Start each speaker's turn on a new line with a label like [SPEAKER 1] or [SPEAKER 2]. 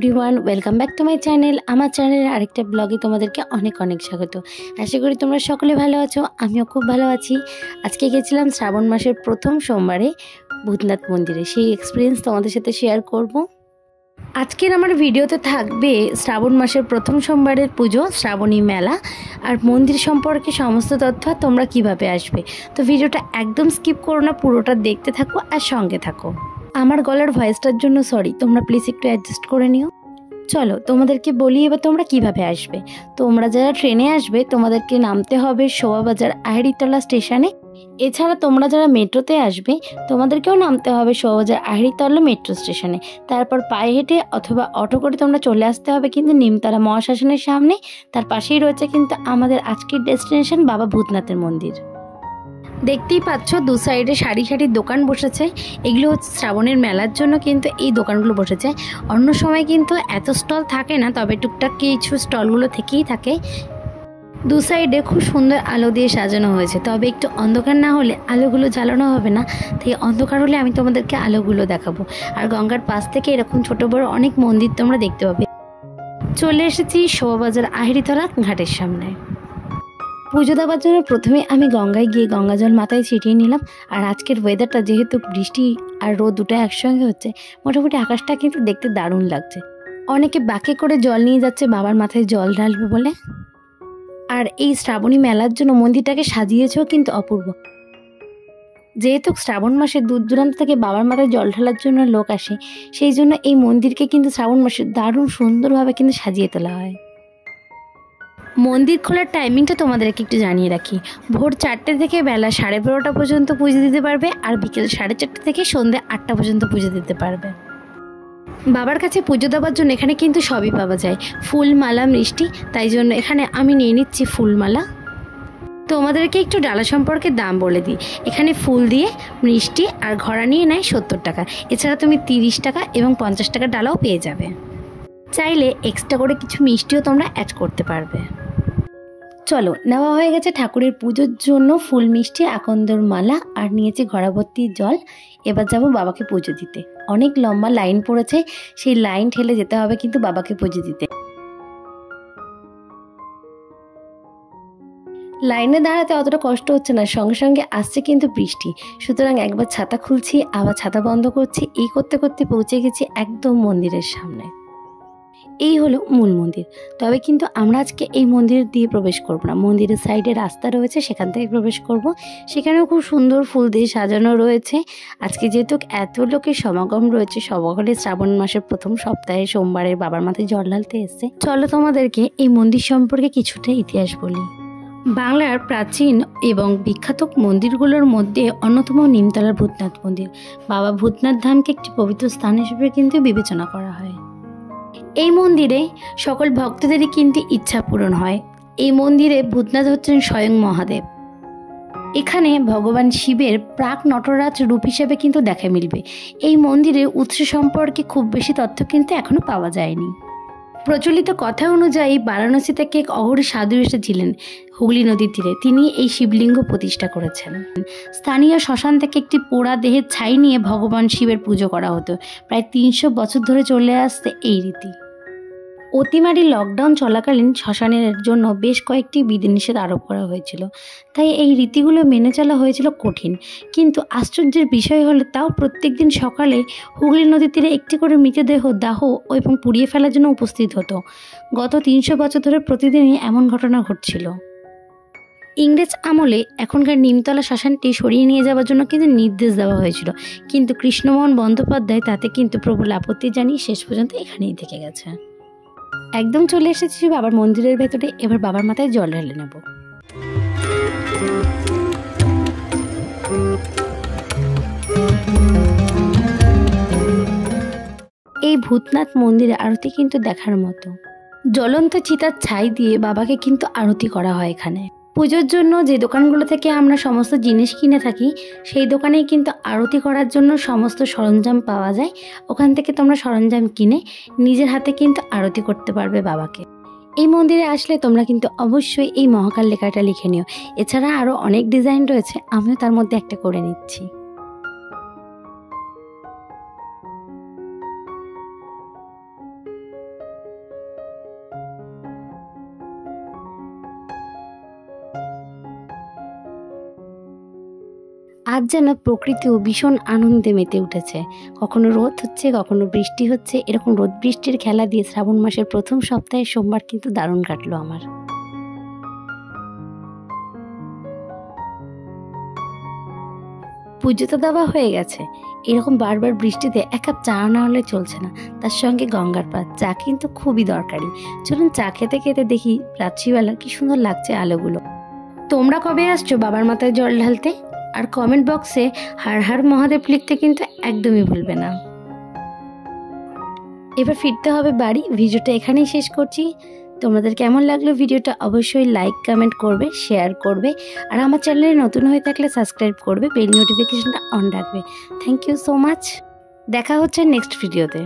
[SPEAKER 1] Everyone, welcome back to my channel. আমার চ্যানেলের আরেকটা ব্লগে তোমাদেরকে অনেক অনেক স্বাগত। আশা করি তোমরা সকলে ভালো আছো, আমিও খুব ভালো আছি। আজকে গেছিলাম শ্রাবণ মাসের প্রথম সোমবারে ভূতনাথ মন্দিরে, সেই এক্সপিরিয়েন্স তোমাদের সাথে শেয়ার করব। আজকের আমার ভিডিওতে থাকবে শ্রাবণ মাসের প্রথম সোমবারের পুজো, শ্রাবণী মেলা আর মন্দির সম্পর্কে সমস্ত তথ্য, তোমরা কিভাবে আসবে। তো ভিডিওটা একদম স্কিপ করো না, পুরোটা দেখতে থাকো আর সঙ্গে থাকো। আমার গলার ভয়েসটার জন্য সরি, তোমরা প্লিজ একটু অ্যাডজাস্ট করে নিও। চলো তোমাদেরকে বলি এবার তোমরা কিভাবে আসবে। তোমরা যারা ট্রেনে আসবে তোমাদেরকে নামতে হবে শোভাবাজার আহেরিতলা স্টেশনে। এছাড়া তোমরা যারা মেট্রোতে আসবে তোমাদেরকেও নামতে হবে শোভাবাজার আহেরিতলা মেট্রো স্টেশনে। তারপর পায়ে হেঁটে অথবা অটো করে তোমরা চলে আসতে হবে কিন্তু নিমতলা মহাশ্মশানের সামনে। তার পাশেই রয়েছে কিন্তু আমাদের আজকের ডেস্টিনেশন বাবা ভূতনাথের মন্দির। দেখতেই পাচ্ছ দু সাইডে সারি সারি দোকান বসেছে। এগুলো হচ্ছে শ্রাবণের মেলার জন্য কিন্তু এই দোকানগুলো বসেছে। অন্য সময় কিন্তু এত স্টল থাকে না, তবে টুকটাক কিছু স্টলগুলো থেকেই থাকে। দু সাইডে খুব সুন্দর আলো দিয়ে সাজানো হয়েছে, তবে একটু অন্ধকার না হলে আলোগুলো জ্বালানো হবে না, তাই অন্ধকার হলে আমি তোমাদেরকে আলোগুলো দেখাবো। আর গঙ্গার পাশ থেকে এরকম ছোট বড় অনেক মন্দির তোমরা দেখতে পাবে। চলে এসেছি শোভাবাজার আহেরিতলা ঘাটের সামনে। পুজো দেওয়ার জন্য প্রথমে আমি গঙ্গায় গিয়ে গঙ্গা জল মাথায় ছিটিয়ে নিলাম। আর আজকের ওয়েদারটা যেহেতু বৃষ্টি আর রোদ দুটো একসঙ্গে হচ্ছে, মোটামুটি আকাশটা কিন্তু দেখতে দারুণ লাগছে। অনেকে বাঁকে করে জল নিয়ে যাচ্ছে বাবার মাথায় জল ঢালবে বলে। আর এই শ্রাবণী মেলার জন্য মন্দিরটাকে সাজিয়েছেও কিন্তু অপূর্ব। যেহেতু শ্রাবণ মাসে দূর দূরান্ত থেকে বাবার মাথায় জল ঢালার জন্য লোক আসে, সেই জন্য এই মন্দিরকে কিন্তু শ্রাবণ মাসে দারুণ সুন্দরভাবে কিন্তু সাজিয়ে তোলা হয়। মন্দির খোলার টাইমিংটা তোমাদেরকে একটু জানিয়ে রাখি। ভোর 4টে থেকে বেলা 12:30 পর্যন্ত পুজো দিতে পারবে, আর বিকেল 4:30 থেকে সন্ধ্যে 8টা পর্যন্ত পুজো দিতে পারবে। বাবার কাছে পুজো দেওয়ার জন্য এখানে কিন্তু সবই পাওয়া যায়, ফুল, মালা, মিষ্টি। তাই জন্য এখানে আমি নিয়ে নিচ্ছি ফুলমালা। তোমাদেরকে একটু ডালা সম্পর্কে দাম বলে দিই। এখানে ফুল দিয়ে, মিষ্টি আর ঘড়া নিয়ে নেয় 70 টাকা। এছাড়া তুমি 30 টাকা এবং 50 টাকা ডালাও পেয়ে যাবে। চাইলে এক্সট্রা করে কিছু মিষ্টিও তোমরা অ্যাড করতে পারবে। চলো, নেওয়া হয়ে গেছে ঠাকুরের পুজোর জন্য ফুল, মিষ্টি, আকন্দর মালা আর নিয়েছি ঘড়া ভর্তি জল। এবার যাব বাবাকে পুজো দিতে। অনেক লম্বা লাইন পড়েছে, সেই লাইন ঠেলে যেতে হবে কিন্তু বাবাকে পুজো দিতে। লাইনে দাঁড়াতে অতটা কষ্ট হচ্ছে না, সঙ্গে সঙ্গে আসছে কিন্তু বৃষ্টি। সুতরাং একবার ছাতা খুলছি, আবার ছাতা বন্ধ করছি, এই করতে করতে পৌঁছে গেছি একদম মন্দিরের সামনে। এই হলো মূল মন্দির। তবে কিন্তু আমরা আজকে এই মন্দির দিয়ে প্রবেশ করব না, মন্দিরের সাইডে রাস্তা রয়েছে সেখান থেকে প্রবেশ করব। সেখানেও খুব সুন্দর ফুল দিয়ে সাজানো রয়েছে। আজকে যেহেতু এত লোকের সমাগম রয়েছে, সকলে শ্রাবণ মাসের প্রথম সপ্তাহে সোমবারে বাবার মাথায় জল ঢালতে এসছে। চলো তোমাদেরকে এই মন্দির সম্পর্কে কিছুটা ইতিহাস বলি। বাংলার প্রাচীন এবং বিখ্যাত মন্দিরগুলোর মধ্যে অন্যতম নিমতলার ভূতনাথ মন্দির। বাবা ভূতনাথ ধামকে একটি পবিত্র স্থান হিসেবে কিন্তু বিবেচনা করা হয়। এই মন্দিরে সকল ভক্তদেরই কিন্তু ইচ্ছা পূরণ হয়। এই মন্দিরে ভূতনাথ হচ্ছেন স্বয়ং মহাদেব। এখানে ভগবান শিবের প্রাক নটরাজ রূপ হিসেবে কিন্তু দেখা মিলবে। এই মন্দিরের উৎস সম্পর্কে খুব বেশি তথ্য কিন্তু এখনো পাওয়া যায়নি। প্রচলিত কথা অনুযায়ী বারাণসী থেকে এক অঘরী সাধু এসেছিলেন হুগলি নদীর তীরে, তিনি এই শিবলিঙ্গ প্রতিষ্ঠা করেছেন। স্থানীয় শ্মশান থেকে একটি পোড়া দেহের ছাই নিয়ে ভগবান শিবের পুজো করা হতো। প্রায় 300 বছর ধরে চলে আসছে এই রীতি। অতিমারি লকডাউন চলাকালীন শ্মশানের জন্য বেশ কয়েকটি বিধিনিষেধ আরোপ করা হয়েছিল, তাই এই রীতিগুলো মেনে চলা হয়েছিল কঠিন। কিন্তু আশ্চর্যের বিষয় হলো তাও প্রত্যেক দিন সকালে হুগলি নদীর তীরে একটি করে মৃতদেহ দাহ এবং পুড়িয়ে ফেলার জন্য উপস্থিত হতো। গত 300 বছর ধরে প্রতিদিনই এমন ঘটনা ঘটছিল। ইংরেজ আমলে এখনকার নিমতলা শ্মশানটি সরিয়ে নিয়ে যাওয়ার জন্য কিন্তু নির্দেশ দেওয়া হয়েছিল, কিন্তু কৃষ্ণমোহন বন্দ্যোপাধ্যায় তাতে কিন্তু প্রবল আপত্তি জানিয়ে শেষ পর্যন্ত এখানেই থেকে গেছে। একদম চলে এসেছি বাবার মন্দিরের ভেতরে। এবার বাবার মাথায় জল ঢেলে নেব। এই ভূতনাথ মন্দিরে আরতি কিন্তু দেখার মতো। জ্বলন্ত চিতার ছাই দিয়ে বাবাকে কিন্তু আরতি করা হয় এখানে। পুজোর জন্য যে দোকানগুলো থেকে আমরা সমস্ত জিনিস কিনে থাকি, সেই দোকানেই কিন্তু আরতি করার জন্য সমস্ত সরঞ্জাম পাওয়া যায়। ওখান থেকে তোমরা সরঞ্জাম কিনে নিজের হাতে কিন্তু আরতি করতে পারবে বাবাকে। এই মন্দিরে আসলে তোমরা কিন্তু অবশ্যই এই মহাকাল লেখাটা লিখে নিও। এছাড়া আরও অনেক ডিজাইন রয়েছে, আমিও তার মধ্যে একটা করে নিচ্ছি। আজ যেন প্রকৃতিও ভীষণ আনন্দে মেতে উঠেছে। কখনো রোদ হচ্ছে, কখনো বৃষ্টি হচ্ছে। এরকম রোদ বৃষ্টির খেলা দিয়ে শ্রাবণ মাসের প্রথম সপ্তাহের সোমবার কিন্তু দারুণ কাটলো আমার। পুজো তো দেওয়া হয়ে গেছে, এরকম বারবার বৃষ্টিতে এক কাপ চা না হলে চলছে না। তার সঙ্গে গঙ্গার পাত, চা কিন্তু খুবই দরকারি। চলুন চা খেতে খেতে দেখি রাত্রিবেলা কি সুন্দর লাগছে আলোগুলো। তোমরা কবে আসছো বাবার মাথায় জল ঢালতে? আর কমেন্ট বক্সে হর হর মহাদেব লিখতে কিন্তু একদমই ভুলবে না। এবার ফিরতে হবে বাড়ি। ভিডিওটা এখানেই শেষ করছি। তোমাদের কেমন লাগলো ভিডিওটা অবশ্যই লাইক কমেন্ট করবে, শেয়ার করবে, আর আমার চ্যানেলে নতুন হয়ে থাকলে সাবস্ক্রাইব করবে, বেল নোটিফিকেশনটা অন রাখবে। Thank you so much. দেখা হচ্ছে নেক্সট ভিডিওতে।